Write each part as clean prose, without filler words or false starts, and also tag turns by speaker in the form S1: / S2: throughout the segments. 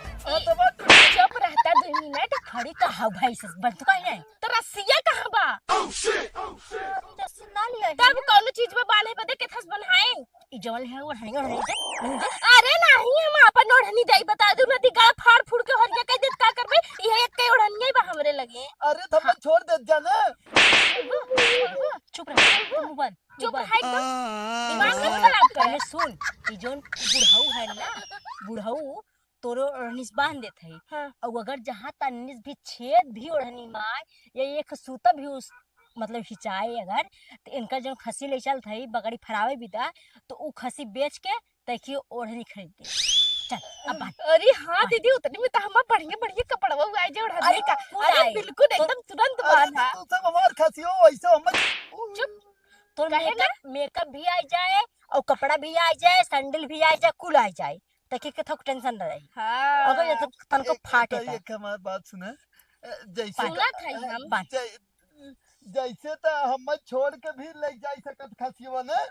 S1: चुप रहता 2 मिनट खड़ी कहाँ भाई से बंद का है तो रस्सिया कहाँ बा
S2: ना लिया
S1: तब कौन चीज में बाले बदे के थस बनाए
S2: ई जवल है वो हंगा नहीं दे
S1: अरे नहीं हम अपन ओढ़नी दई बता दू नदी गला फाड़ फुड़ के हरिया कह देत का करबे ये एक के ओढ़नी बा हमरे लगे
S3: अरे थप्पड़ छोड़ दे जाना।
S2: चुप रह मोबाइल
S1: चुप है एकदम दिमाग मत खराब कर
S2: पहले सुन ई जोन बुढ़ऊ है ना बुढ़ऊ तोरो ओढ़नीस बांध देत है
S1: हाँ।
S2: और अगर जहाँ तन्नीस भी छेद भी ओढ़नी मार या एक सूता भी उस मतलब हिचाए अगर तो इनका जो खसी ले चल थई बगड़ी फरावे भी था तो उ खसी बेच के तकी ओढ़नी खरीद दे। चल अब बात
S1: अरे हाँ दीदी उतनी में तो हम बढ़िया बढ़िया कपड़वा आए जे ओढ़नी का अरे बिल्कुल एकदम तुरंत बांधा
S3: तू सब हमार खसियो ऐसे हम
S1: चुप
S2: तो
S1: कहे ना
S2: मेकअप भी आ जाए और कपड़ा भी आ जाए सैंडल भी आ जाए कुल आ जाए तकी के थोक टेंशन न रही
S1: हाँ
S2: अगर ये तो तनको फाटे था
S3: एक हमार बात सुना जैसे
S1: सुना था हम
S2: बात
S3: जैसे तो हम छोड़ के भी ले जा सकत खसियो ने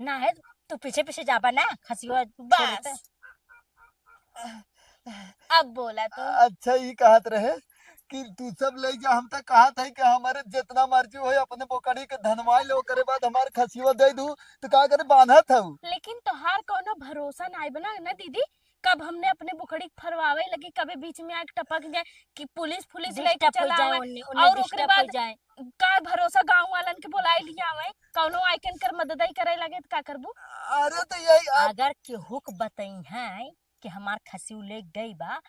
S2: ना है तू पीछे पीछे जाबा ना खसियो
S1: बस अब बोला तू
S3: अच्छा ही कहत रहे कि तू सब ले जा हम तक कहा था कि हमारे जितना मर्जी हो अपने बोकड़ी के धनवाई लो करे बाद हमारे खसियो दे दू तो का करे बांधा था
S1: लेकिन तोहार कोनो भरोसा नहीं बना ना दीदी कब हमने अपने बुखड़ी फरवावे लगी कभी बीच में आग टपक जाए कि पुलिस पुलिस लेके चला आवे और ओकरे बाद
S2: जाए
S1: का भरोसा गांव वालन के बुलाए लिया आवे कौनो आइकन कर मददई करे लगे त का करबू
S3: अरे तो यही
S2: अगर केहू के बताई है कि हमार खसी ले गई बा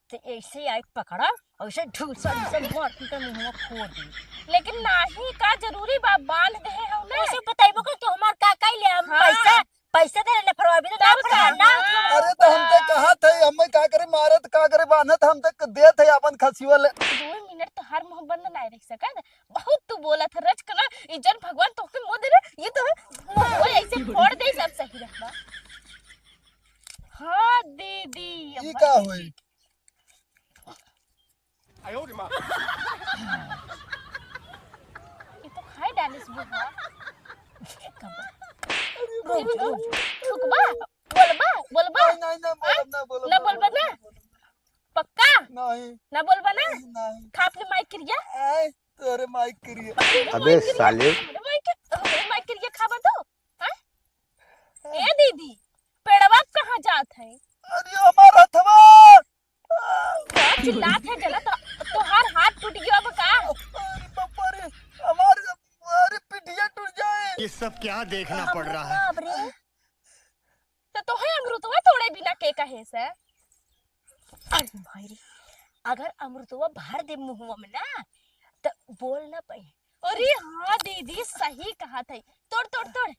S2: तो ऐसे आई पकड़ा और ऐसे ढूसन से मार के मुंह फोड़ दी
S1: लेकिन नाही का जरूरी बा बांध दे है उन्हें
S2: ऐसे बताइबो कि हमार का काई ले हम पैसा पैसा दे ले फरवाबी तो
S1: तब का
S2: ना
S3: अरे तो हम तक कहा थे हम का करे मारे तो का करे बांधत हम तक दे थे अपन खसियो ले
S1: 2 मिनट तो हर मुंह बंद नहीं रख सकत बहुत तू बोला था रच कना इजन भगवान तोके मुंह दे ये तो वो ऐसे फोड़ दे सब सही रहबा हां दीदी
S3: ई का होई
S1: ये तो खाई डालिस बुआ थुकबा बोलबा
S3: नहीं ना बोलो
S1: ना बोलबा ना पक्का
S3: नहीं
S1: ना बोलबा ना
S3: नहीं
S1: खा अपने माइक क्रिया
S3: आए तोरे माइक करिए
S4: अबे साले
S1: माइक क्रिया खाबा तो हैं ए दीदी पेड़वा कहाँ जात है
S3: अरे हमारा हथवा
S1: क्या चिल्लात है जला तो हर हाथ टूट गया अब का
S3: अरे बापा रे हमारे अरे पिटिया टूट जाए
S4: ये सब क्या देखना पड़ रहा है
S1: तो है अमृतवा तोड़े बिना के कहे से
S2: अरे भाई रे अगर अमृतवा भर दे मुंहवा में ना तो बोल ना पाई
S1: अरे हाँ दीदी सही कहा था तोड़ तोड़ तोड़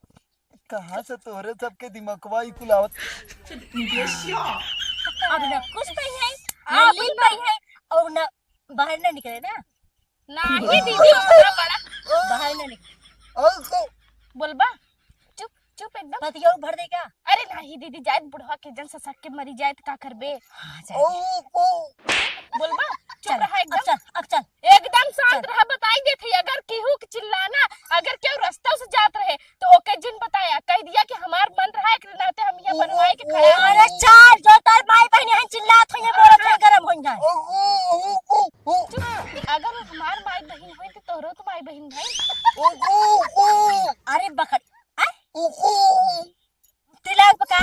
S3: कहाँ से तोरे सबके दिमागवा ही कुलावत
S2: अब ना कुछ पाई है ना ली पाई है और ना बाहर ना निकले ना
S1: नहीं दीदी बड़ा बड़ा
S2: बाहर ना निकले
S1: बोलबा चुप चुप एकदम
S2: पतिया भर देगा
S1: अरे नहीं दीदी जाए बुढ़वा के जन ससक के मरी जाए तो का करबे
S2: हाँ
S1: बोलबा चुप रहा एकदम
S2: अब चल
S1: एकदम शांत रहा बताई दे थी अगर केहू के चिल्लाना अगर केहू रास्ता से जात रहे तो ओके जिन बताया कह दिया कि हमार मन रहा है कि नाते हम ये बनवाए के खड़े
S2: अरे चल जो तार माई बहन है चिल्लात है बोलत है गरम हो जाए
S1: अगर हमार माई बहन होई तो तोरो तो माई बहन भाई
S2: अरे बकरी तिलक पका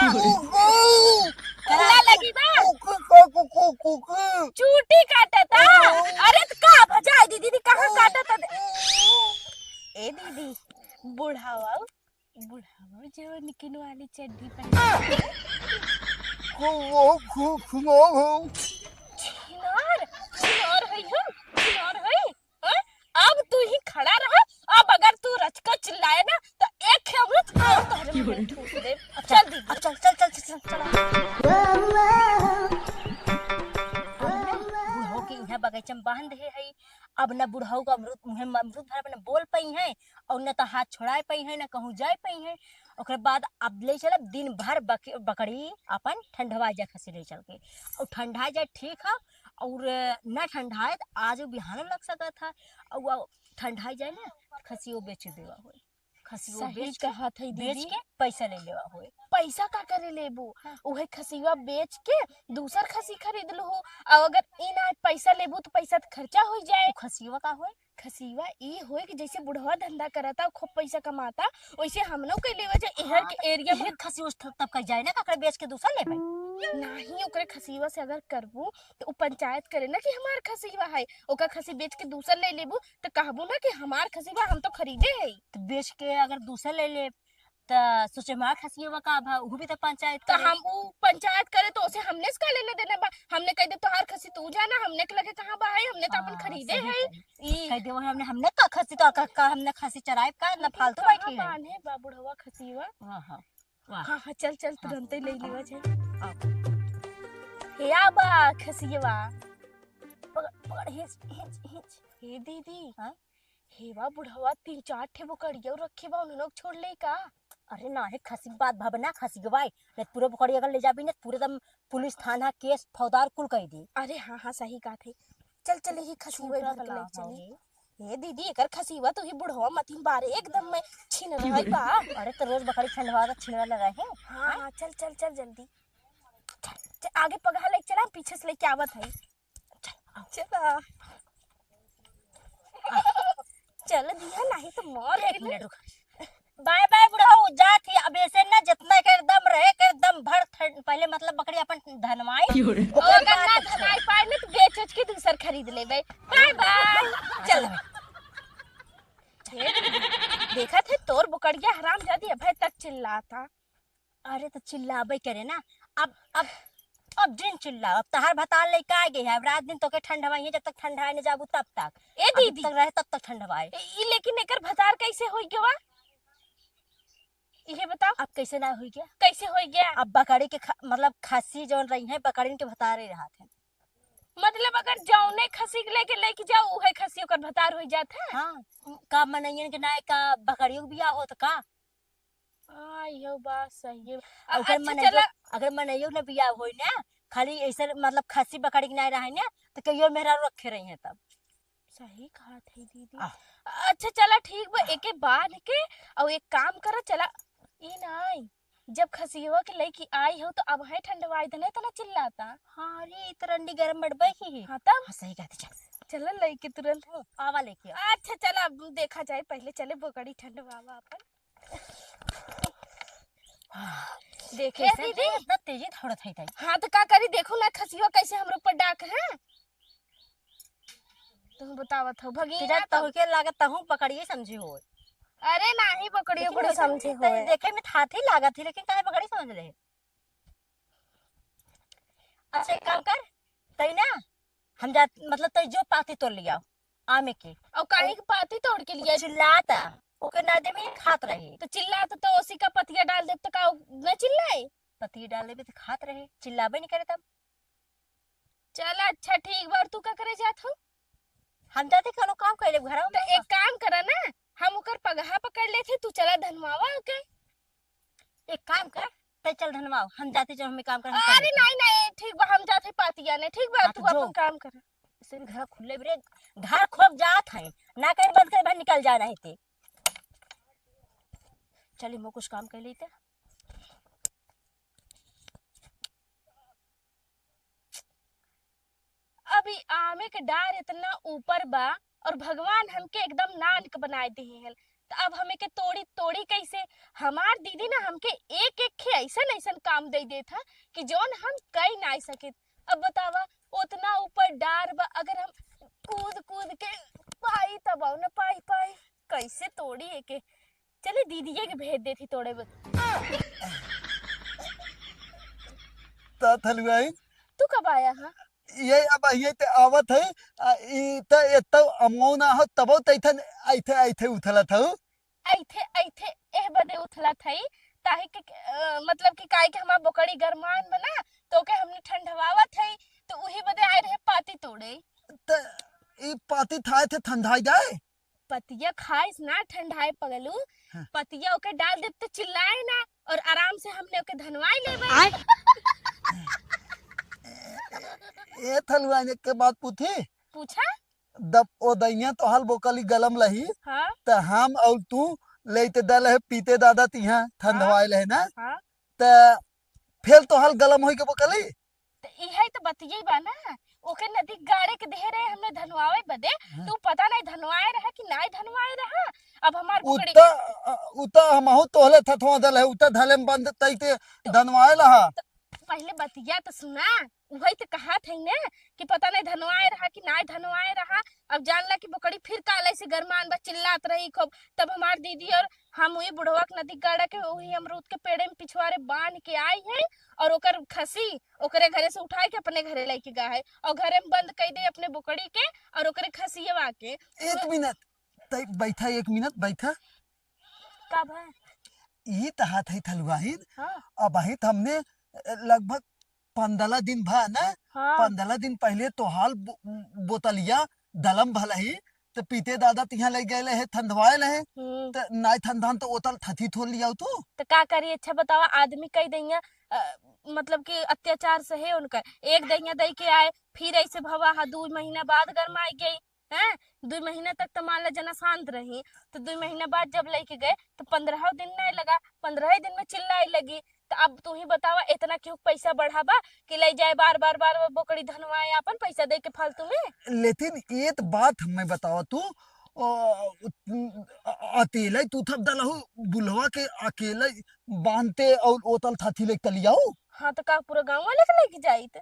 S1: कला लगी बा चूटी काटता अरे तो का भजाई दीदी कहां काटता ए दीदी बुढ़ावा जो निकिन वाली चड्डी पहन छिनार है हम छिनार है अब तू ही खड़ा रहा अब अगर तू रच कर चिल्लाए ना तो एक खेमरुत और तोहरे मुंह में ठूस दे चल दीदी
S2: अब चल बुढ़ऊ के यहाँ बगीचा में बांध है अब न बुढ़ऊ का अमृत भर न बोल पाई है और न तो हाथ छोड़ाए पाई है न कहूँ जाए पाई है ओकर बाद अब ले चल दिन भर बकरी अपन ठंडवा जाए खसी ले चल के और ठंडा जाए ठीक है और न ठंडाए तो आज बिहान लग सका था और ठंडा जाए ना खसी वो बेच देवा हो खसियो
S1: सही
S2: बेच के
S1: कहत है
S2: बेच
S1: दीदी।
S2: के पैसा ले लेवा होए।
S1: पैसा का करे लेबू?
S2: हाँ।
S1: उहे खसीवा बेच के दूसर खसी खरीद लो। और अगर इन पैसा लेबू तो पैसा तो खर्चा हो जाए।
S2: उ खसियो का होए?
S1: खसीवा ई होए कि जैसे बुढ़वा धंधा करता खूब पैसा कमाता, वैसे हम लोग के लेवा जाए इहर
S2: हाँ,
S1: के एरिया में।
S2: एक खसियो तब कह जाए ना ककड़े बेच के दूसरा ले भाई।
S1: नहीं, ओकरे खसीवा से अगर करबू तो उ पंचायत करे ना कि हमार खसीवा है, ओका खसी बेच के दूसर ले लेबू तो कहबू ना कि हमार खसीवा हम तो खरीदे है।
S2: तो बेच के अगर दूसरा ले ले तो सोचे मार खसियो का भा उ भी तो पंचायत
S1: तो
S2: करे।
S1: हम उ पंचायत करे तो उसे हमने से का लेना देना बा? हमने कह दे तोहार खसी तू जाना, हमने के लगे कहां बा है, हमने तो अपन खरीदे
S2: सही
S1: है।
S2: कही। कह दे हमने का खसी तो का हमने खसी चराए का ना फालतू बैठी है।
S1: बाने बा बुढ़वा खसीवा।
S2: वाह हाँ वाह।
S1: हाँ हाँ चल चल तुरंत ही ले लिवा जाए।
S2: आओ।
S1: हे आबा खसीवा।
S2: पकड़ पकड़ हिच हिच हिच।
S1: हे दीदी,
S2: हाँ?
S1: हेवा बुढ़वा 3-4 ठे बकरिया रखे बा, उन लोग छोड़ ले का?
S2: अरे ना है खसी बात भवना खसी गवाई ने पूरे पकड़ी अगर ले जाबी ने पूरे दम पुलिस थाना केस फौजदार कुल कह दी।
S1: अरे हाँ हाँ सही कहा थे। चल चल ही खसीवा
S2: छूटा
S1: इधर के
S2: तला
S1: ले चली।
S2: होगी।
S1: हे दीदी, एकर खसीवा तो ही बुढ़वा मतीन बारे एकदम में छीन रहल बा।
S2: अरे तो रोज बकरी छंडवा तो छिड़वा लगा है।
S1: हाँ हाँ चल चल चल जल्दी चल, चल, आगे पगहा ले चला, पीछे से लेके आवत है। चला चल दिया, नहीं तो मर
S2: एक
S1: गइल।
S2: मिनट रुक। बाय बाय बुढ़ाऊ जा थी अब ऐसे ना जितना के दम रहे के दम भर पहले मतलब बकरी अपन धनवाई
S1: और अगर ना धनाई पाए ना तो बेच उच के दूसर खरीद लेबे। बाय बाय चल। देखा थे तोर बुकड़िया हराम जादी अभय तक चिल्लाता।
S2: अरे तो चिल्लाबे करे ना। अब दिन चिल्लाओ अब तहार भताल ले का गई है अब रात दिन तो के ठंडवाई है जब तक ठंडा न जाबू तब तक।
S1: ए दीदी,
S2: तक रहे तब तक ठंडवाए।
S1: ई लेकिन एकर भतार कैसे होई गवा? ये बताओ
S2: अब कैसे ना हुई क्या?
S1: कैसे होई गया?
S2: अब बकरी के मतलब खसी जोन रही है बकरी के भतारे रहा थे।
S1: मतलब अगर जौने खसी के लेके जाओ उहे खसी ओकर भतार होई जात है।
S2: हाँ का मनैयन के नाय का बकरियों बिया हो तो का
S1: यो बात सही है।
S2: अगर अगर मनैयो ने बिया होई ना खाली ऐसे मतलब खसी बकरी के नाय रहे ना तो कहियो मेरा रखे रही है तब।
S1: सही कहा थे दीदी।
S2: आह।
S1: अच्छा चला ठीक बा, एके बाद के और एक काम करा चला ई नहीं जब खसियो के लड़की आई हो तो अब है ठंडवाई दने तो ना चिल्लाता।
S2: हाँ रे तरंडी गरम मड़बे ही।
S1: हाँ तब
S2: हाँ सही कहती चल
S1: चला लड़के तुरंत।
S2: आवा लेके आ।
S1: अच्छा चला अब देखा जाए, पहले चले बोकड़ी ठंडवावा अपन। देखे
S2: कैसे
S1: दीदी।
S2: इतना तेजी थोड़ा थई थई।
S1: हाँ तो का करी, देखो ना खसियो कैसे हमरे ऊपर डाक है। तुम बतावत हो भगी
S2: तेरा तहु के लागत तहु पकड़िए समझी हो।
S1: अरे नहीं बकड़ियो
S2: लेकिन
S1: बड़े
S2: वैसे
S1: समझे
S2: तो
S1: हो।
S2: देखे में हाथी लागत थी लेकिन काहे पकड़ी समझ रहे। अच्छा एक काम कर तई ना हम जा मतलब तई जो पाती तोड़ लिया आमे की
S1: और काहे के पाती तोड़ के लिए
S2: चिल्लाता ओके नादे में खात रहे।
S1: तो चिल्लात तो उसी का पतिया डाल दे तो का न चिल्लाए?
S2: पति डाले भी तो खात रहे चिल्लाबे नहीं करे तब।
S1: चल अच्छा ठीक बा, और तू का करे जात हो?
S2: हम जाते कोनो काम कैले घर
S1: तो एक काम करा ना, हम ओकर पगहा पकड़ लेते, तू चला धनवावा ओके।
S2: एक काम कर तई चल धनवाओ हम जाते जो हमें काम कर।
S1: अरे नहीं नहीं ठीक बा, हम जाते पातिया ने। ठीक बा
S2: हाँ,
S1: तू
S2: तो जो।
S1: अपन काम कर।
S2: इसे भी घर खुले बरे घर खोब जात है ना कर बंद कर बाहर निकल जा रहे थे। चलिए मैं कुछ काम कर लेते।
S1: अभी आमे के डार इतना ऊपर बा और भगवान हमके एकदम नानक बनाए दिए हैं, तो अब हमें के तोड़ी तोड़ी कैसे? हमार दीदी ना हमके एक एक खे ऐसन ऐसन काम दे देता कि जोन हम कई ना सके। अब बतावा उतना ऊपर डार बा, अगर हम कूद कूद के पाई तब न पाई पाई कैसे तोड़ी है के? चले दीदी के भेज देती तोड़े बस।
S3: ता थलवाई
S1: तू कब आया? हाँ
S3: ये अब ये ते आवत है ई त एतो अमौना हो तबो तैथन आइथे आइथे उथला था।
S1: ऐथे ऐथे एह बदे उथला थई ताहि के मतलब कि काहे के हमार बोकड़ी गरमान बना तो के हमने ठंडवावा थई तो उही बदे आए रहे पाती तोड़े।
S3: त ई पाती थाए थे ठंडाई जाए।
S1: पतिया खाइस ना ठंडाए पगलू।
S3: हाँ।
S1: पतिया ओके डाल दे तो चिल्लाए ना और आराम से हमने ओके धनवाई लेबे।
S3: ए थलवाई के बात पूछी
S1: पूछा?
S3: दब ओ दैया तो हल बोकली गलम लही
S1: हाँ
S3: त हम और तू लेते दल है पीते दादा तिहा ठंडवाइल है ना
S1: हाँ
S3: त फिर तो हल गलम होई के बकली
S1: तो इहे तो बतिये बा ना ओके नदी गाड़े के दे रहे हमने धनवावे बदे तू पता नहीं धनवाए रहा कि नहीं धनवाए रहा अब हमार बुकड़ी
S3: उता उता हमहु तोहले थथवा दल है उता धले में बंद तैते धनवाइल हा
S1: पहले बतिया तो सुना वही तो कहा थे ना कि पता नहीं धनवाए रहा कि नहीं धनवाए रहा अब जानला कि बकड़ी फिर काले से गरमान बा चिल्लात रही खूब तब हमार दीदी और हम वही बुढ़वा के नदी गाड़ा के वही अमरूद के पेड़े में पिछवाड़े बांध के आई है और ओकर खसी ओकरे घरे से उठा के अपने घरे लेके गए है और घरे में बंद कर दे अपने बकड़ी के और ओकरे खसियवा के
S3: 1 मिनट तै बैठा 1 मिनट बैठा
S1: कब है
S3: ये तहात है थलवाहिन
S1: हाँ
S3: अब हित हमने लगभग 15 दिन भा ना
S1: हाँ
S3: 15 दिन पहले तो हाल बोतलिया दलम भला ही तो पीते दादा तिहा ले गए है ठंडवाए है तो नाई ठंडान तो ओतल थथी थोल लिया तू
S1: तो का करी अच्छा बतावा आदमी कई दैया मतलब कि अत्याचार से है उनका एक दैया दई के आए फिर ऐसे भवा 2 महीना बाद गरमाई गई हैं 2 महीना तक तो मान ला जना शांत रही तो 2 महीना बाद जब लेके गए तो 15 दिन नहीं लगा 15 दिन में चिल्लाई लगी तो अब तू ही बतावा इतना क्यों पैसा बढ़ावा कि ले जाए बार बार बोकड़ी धनवाए अपन पैसा दे के फालतू में
S3: लेकिन एक बात हमें बताओ तू अकेले तू थप दलहू बुलवा के अकेले बांधते और ओतल थाथी ले तलियाऊ
S1: हाँ तो का पूरा गाँव वाले के लेके जाई तो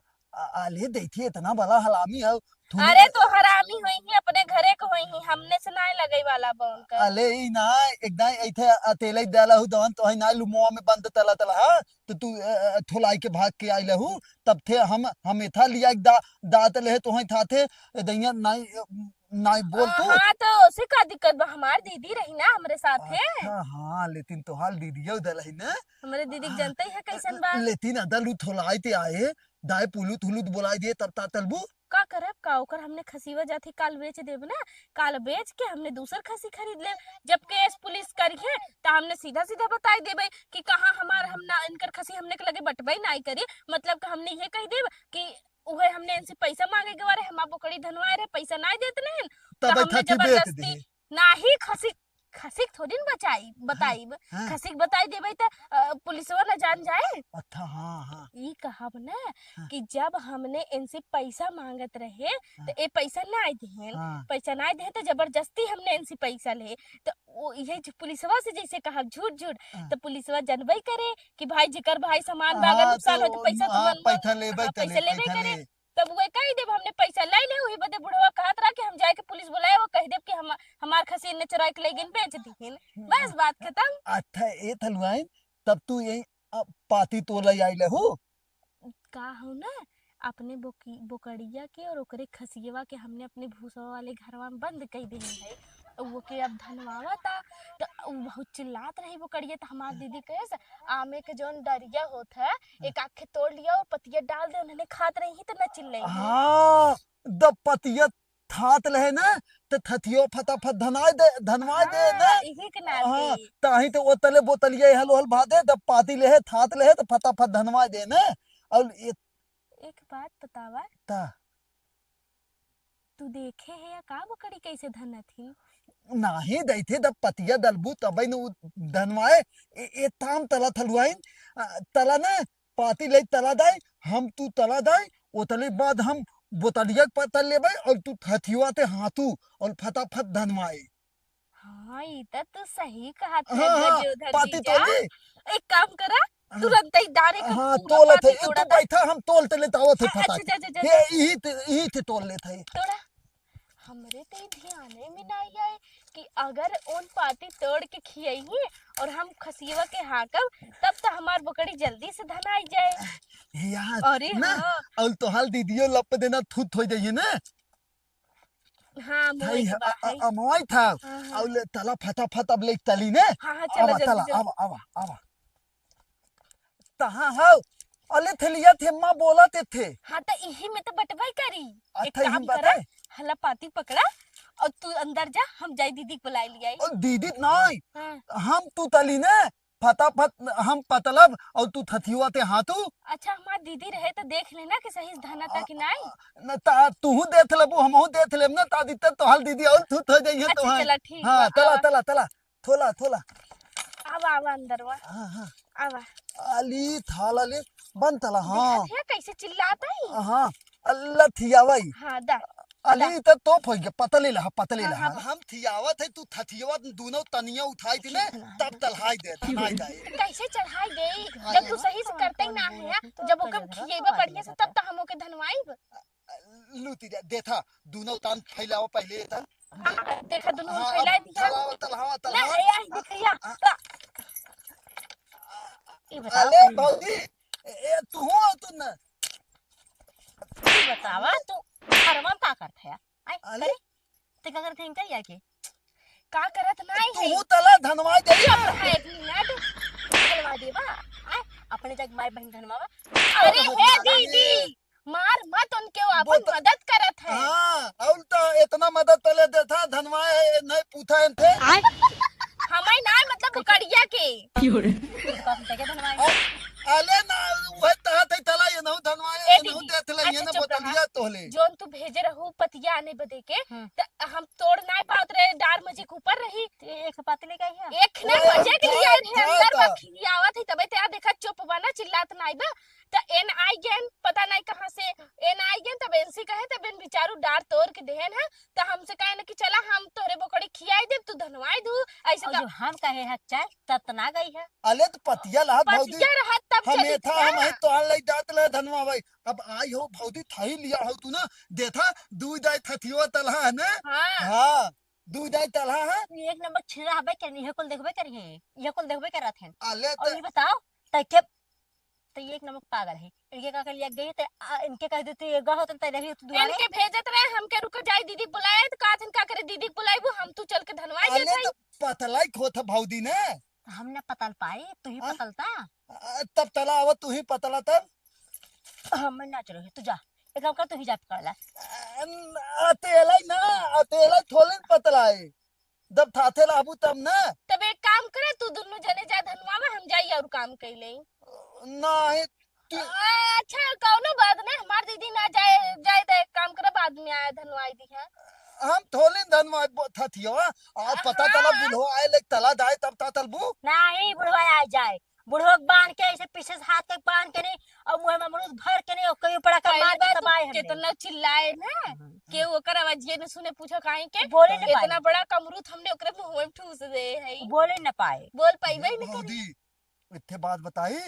S3: आले देखिए इतना बड़ा हलामी है
S1: अरे तो हरामी हुई ही अपने घरे को हुई ही हमने से नहीं लगई वाला बोन का
S3: अले ई ना एकदम ऐथे अकेले दलहू दवन तो है ना लुमुआ में बंद तला तला हा तो तू थोलाई के भाग के आइले हूँ तब थे हम था लिया एक दात ले तो है था थे दैया नाई नाई बोल तू
S1: हाँ तो उसे का दिक्कत बा हमार दीदी रही ना हमारे साथ है
S3: अच्छा हाँ लेकिन तो हाल दीदी दल है ना
S1: हमारे दीदी जानते ही है कैसन बा
S3: लेकिन अदल थोलाई ते आए दाए पुलुत हुलुत बोलाई दिए तब ता तलबू
S1: का करब का ओकर हमने खसीवा जाती काल बेच देब ना काल बेच के हमने दूसर खसी खरीद ले जब केस पुलिस करिए तो हमने सीधा सीधा बताई देबे कि कहाँ हमार हम ना इनकर खसी हमने के लगे बटबई नहीं करी मतलब कि हमने ये कह देब कि उहे हमने इनसे पैसा मांगे के बारे हम बोकड़ी धनवाए रहे पैसा नहीं देते नहीं तो हमने जबरदस्ती नाही खसी खसिक थोड़ी न बताई
S3: हाँ।
S1: खसिक बताई देबे तो पुलिसवा न जान जाए
S3: अच्छा हाँ हाँ
S1: ई कहब ना
S3: हाँ।
S1: कि जब हमने इनसे पैसा मांगत रहे तो ये पैसा नहीं दिहन
S3: हाँ।
S1: पैसा नहीं दे तो जबरदस्ती हमने इनसे पैसा ले तो वो ये पुलिसवा से जैसे कहा झूठ झूठ
S3: हाँ।
S1: तो पुलिसवा जानबे करे कि भाई जिकर भाई सामान बागर नुकसान हो तो पैसा तो बनबो
S3: पैसा लेबे
S1: पैसा लेबे करे तब वो कह देब हमने पैसा ले ले वही बदे बुढ़वा कहत रहा कि हम जाए के पुलिस बुलाए वो कह देब कि हम हमार खसी ने चुरा के ले गिन बेच दीहिन बस बात खत्म
S3: अच्छा ए थलवाइन तब तू यही पाती तो ले आइले हो
S1: का हो ना अपने बोकड़िया के और ओकरे खसियवा के हमने अपने भूसा वाले घरवा में बंद कर दिए है वो के अब धनवावा था तो बहुत चिल्लात रही बोकड़िया तो हमार दीदी कहे आमे के जोन डरिया होत है एक आखे तोड़ लिया और पतिया डाल दे उन्होंने खात रही तो न चिल्ले
S3: हाँ द पतिया थात लहे ना तो थथियो फटाफट धनवाए दे ना
S1: यही के नाल
S3: हाँ ताही तो वो तले बोतलिया हल हल भादे द पाती लहे थात लहे तो फटाफट धनवाए दे ना और
S1: एक बात बतावा
S3: ता
S1: तू देखे है या का बोकड़ी कैसे धन थी
S3: नाही दैथे द पतिया दलबू तबै न धनवाए ए ताम तला थलवाइन तला ना पाती ले तला दाई हम तू तला दाई ओतले बाद हम बोतलिया पर तल लेबै और तू थथिवा ते हाथू और फटाफट धनवाए
S1: हाँ ये तो सही कहा था
S3: हाँ, पाती तोले
S1: एक काम करा तुरंत ही डारे का
S3: हाँ
S1: पूरा
S3: तोले थे
S1: पाती
S3: तू
S1: तोड़ा
S3: बैठा हम तोलते ले तावत है
S1: अच्छा,
S3: फटा
S1: अच्छा, अच्छा,
S3: ये यही थे तोल ले थे
S1: तोड़ा हमरे तो ध्यान में नहीं आए कि अगर उन पाती तोड़ के खियाई और हम खसियवा के हाकब तब तो हमार बकरी जल्दी से धन आई जाए
S3: यार
S1: अरे
S3: ना
S1: हाँ
S3: और तो हाल दीदियो लप देना थूत हो जाइए ना
S1: हाँ मोई के बात है
S3: अमोई था
S1: हाँ, हाँ।
S3: और ले तला फटाफट अब ले तली ने
S1: हाँ हाँ चलो
S3: आवा
S1: जल्दी
S3: तला
S1: जल्दी
S3: आवा तहां हाउ अले थलिया थे मां बोला थे
S1: हाँ तो यही में तो बटवाई करी एक
S3: अच्छा,
S1: काम
S3: यही
S1: करा
S3: बताए।
S1: हला पाती पकड़ा और तू अंदर जा हम जाई दीदी को बुलाई लिया
S3: और दीदी नहीं
S1: हाँ
S3: हम तू तली ने फटाफट हम पतलब और तू थथिवा ते हाथू
S1: अच्छा हमार दीदी रहे तो देख लेना कि सही धना था कि नहीं
S3: न ता तू देख लेबू हमहू देख लेब ना ता दित्ते तो हाल दीदी और थूत हो जाइए तो
S1: अच्छा चला ठीक
S3: हां
S1: बा,
S3: तला
S1: आवा।
S3: तला तला थोला थोला
S1: आवा अंदर वा
S3: हाँ हाँ
S1: आवा।
S3: अली थाला ले बन तला हाँ
S1: देखत है कैसे चिल्लाता है।
S3: हाँ अल्लाह थियावाई
S1: हाँ दा
S3: अली त तो हो गया पतले लहा पतले
S1: हाँ,
S3: लहा
S1: हाँ।
S3: हम थियावत है तू थथियावत दोनों तनिया उठाई थी ने तब तलहाई दे तलहाई दे
S1: कैसे चढ़ाई गई जब तू सही से करते ही ना है जब ओके खिएबा बढ़िया से तब तो हम ओके धनवाई।
S3: लूटी दे देथा दोनों तान फैलाओ पहले तन
S1: देखा दोनों
S3: हाँ,
S1: फैला दिया
S3: तलहावा तलहावा
S1: ना
S3: तलहावा
S1: यार दिखिया। ये बताओ
S3: अले भौजी ए तू हो तू न
S2: ये बतावा तू घरवा में का करत है आई
S3: अले
S2: करे ते का करत है इनका या के
S1: का करत नहीं है।
S3: तू तला धनवा दे
S1: है एक मिनट चलवा देबा।
S2: अपने जग माई बहन धनवावा
S1: अरे हे दीदी मार मत उनके वो अपन मदद करत है।
S3: हाँ और तो इतना मदद पहले देथा धनवा नहीं पूछा थे
S1: हमें ना मतलब कड़िया के
S2: का हम तके धनवाए
S3: अले ना वह तहा थे तला ये नहु धनवा
S1: ए
S3: ये नहु
S1: दीदी,
S3: देथ ले ये
S1: अच्छा
S3: ना
S1: चुप रहा।
S3: बतलिया तोले
S1: जोन तू भेजे रहू पतिया आने बदे के
S2: हम्म।
S1: त हम तोड़ ना पात रहे डार मजे के ऊपर रही
S2: एक पाती लेके आई है
S1: एक ने
S3: ओए,
S1: मजे के लिए आए
S3: था,
S1: थे अंदर
S3: था।
S1: बा खियावत है तबे ते देखा चुप बना चिल्लात नहीं बा त एन आई गेन पता नहीं कहां से एन आई गेन तब एनसी कहे तब इन बिचारू डार तोड़ के देहन है त हमसे कहे ना कि चला हम तोरे बकड़ी खियाई दे तू धनवाई दू ऐसे
S2: और
S1: त
S2: जो हम कहे है चाय तना गई है
S3: अले तो पतिया लहा भौजी
S1: पतिया रहत तब
S3: हमें
S1: चली
S3: था हम है तो हाल ले जात ले धनवा भाई अब आई हो भौजी थाई लिया हो तू ना देथा दूध आई थथियो तलहा है ना
S1: हां
S3: हाँ दूध आई तलहा है
S2: एक नंबर छिरा हबे करनी है कुल देखबे करी है ये कुल देखबे करत है
S3: अले
S2: और ये बताओ तके तो ये एक नमक पागल है इनके का कर लिया गई तो इनके कह देते गह होतन त रही तू दुआरे
S1: इनके भेजत रहे हमके रुक जाई दीदी बुलाए तो का का करे दीदी बुलाईबू हम तू चल के धनवाई दे
S3: अले तो पतलाई खोथ भौजी ने
S2: हम ना पतल पाए तू ही
S3: हाँ?
S2: पतलता
S3: तब तला आवत तू ही पतला तब
S2: हम ना चलो तू जा एक काम कर तू ही जा पकड़ ला
S3: अतेला ना अतेला थोले पतलाई जब थाथे लाबू तब ना
S1: तब एक काम करे तू दोनों जने जा धनवावा हम जाई और काम कैले।
S3: नहीं
S1: अच्छा कौनो बात नहीं हमार दीदी ना जाए जाए तो एक काम करे बाद में आया धनवाई दी है।
S3: हम थोले धनवा थथियो आ पता तला बुलो आए ले तला दाए तब ता तलबू
S2: नहीं बुढ़वा आ जाए बुढ़वा बांध के ऐसे पीछे से हाथ के बांध के नहीं और मुंह में अमरूद भर के नहीं और कहीं पड़ा का मार के तबाए हमने
S1: कितना चिल्लाए ना के ओकर आवाज ये न सुने पूछो काहे के
S2: बोले न
S1: इतना
S2: पाए
S1: बड़ा कमरूद हमने ओकरे मुंह में ठूस दे है
S2: बोले न पाए
S1: बोल पाइबे नहीं करे।
S3: भौजी इत्थे बात बताई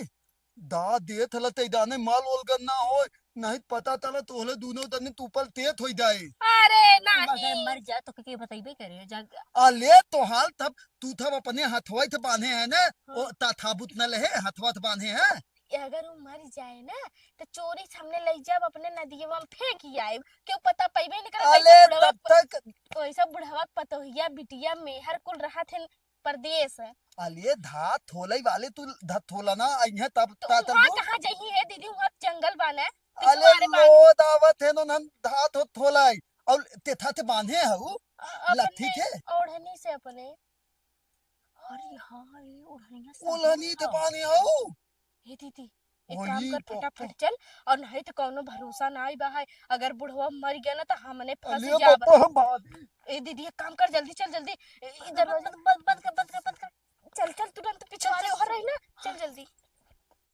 S3: दा दे थला ते दाने माल ओल करना हो नहीं पता तला तोले दोनों तने तूपल तेत हो जाए
S1: अरे
S2: अगर
S1: नहीं
S2: मर जा तो के बताइबे करे जा
S3: अले तो हाल तब तू था अपने हथवा थे बांधे हैं ना ओ ता थाबुत न लहे हथवा थे बांधे हैं
S1: अगर वो मर जाए ना तो चोरी से हमने ले जाब अपने नदिया में फेंक ही आए क्यों पता पाइबे नहीं करे
S3: अले तब तक
S1: वैसा बुढ़वा पतोहिया बिटिया मेहर कुल रहा थे परदेश है
S3: अले धा थोलाई वाले तू धा थोला ना आई तब
S1: तो
S3: ता
S1: वहाँ
S3: तलबू
S1: कहाँ जाही है दीदी वहाँ जंगल बना है
S3: अले लो दावत है नो नन धा थो थोलाई और तेथा थे बांधे हऊ लट्ठी थे
S1: ओढ़नी से अपने।
S2: अरे हां ये ओढ़निया
S3: ओलनी ते पानी हऊ
S1: हे दीदी एक काम
S3: ओली
S1: कर फटाफट चल और नहीं तो कौनो भरोसा ना आई बा अगर बुढ़वा मर गया ना तो हमने फंस
S3: अले
S1: जाब।
S3: बाबा हम बात
S1: ए दीदी एक काम कर जल्दी चल जल्दी
S2: बंद कर
S1: चल चल तुरंत पिछवाड़े हो रही ना चल जल्दी।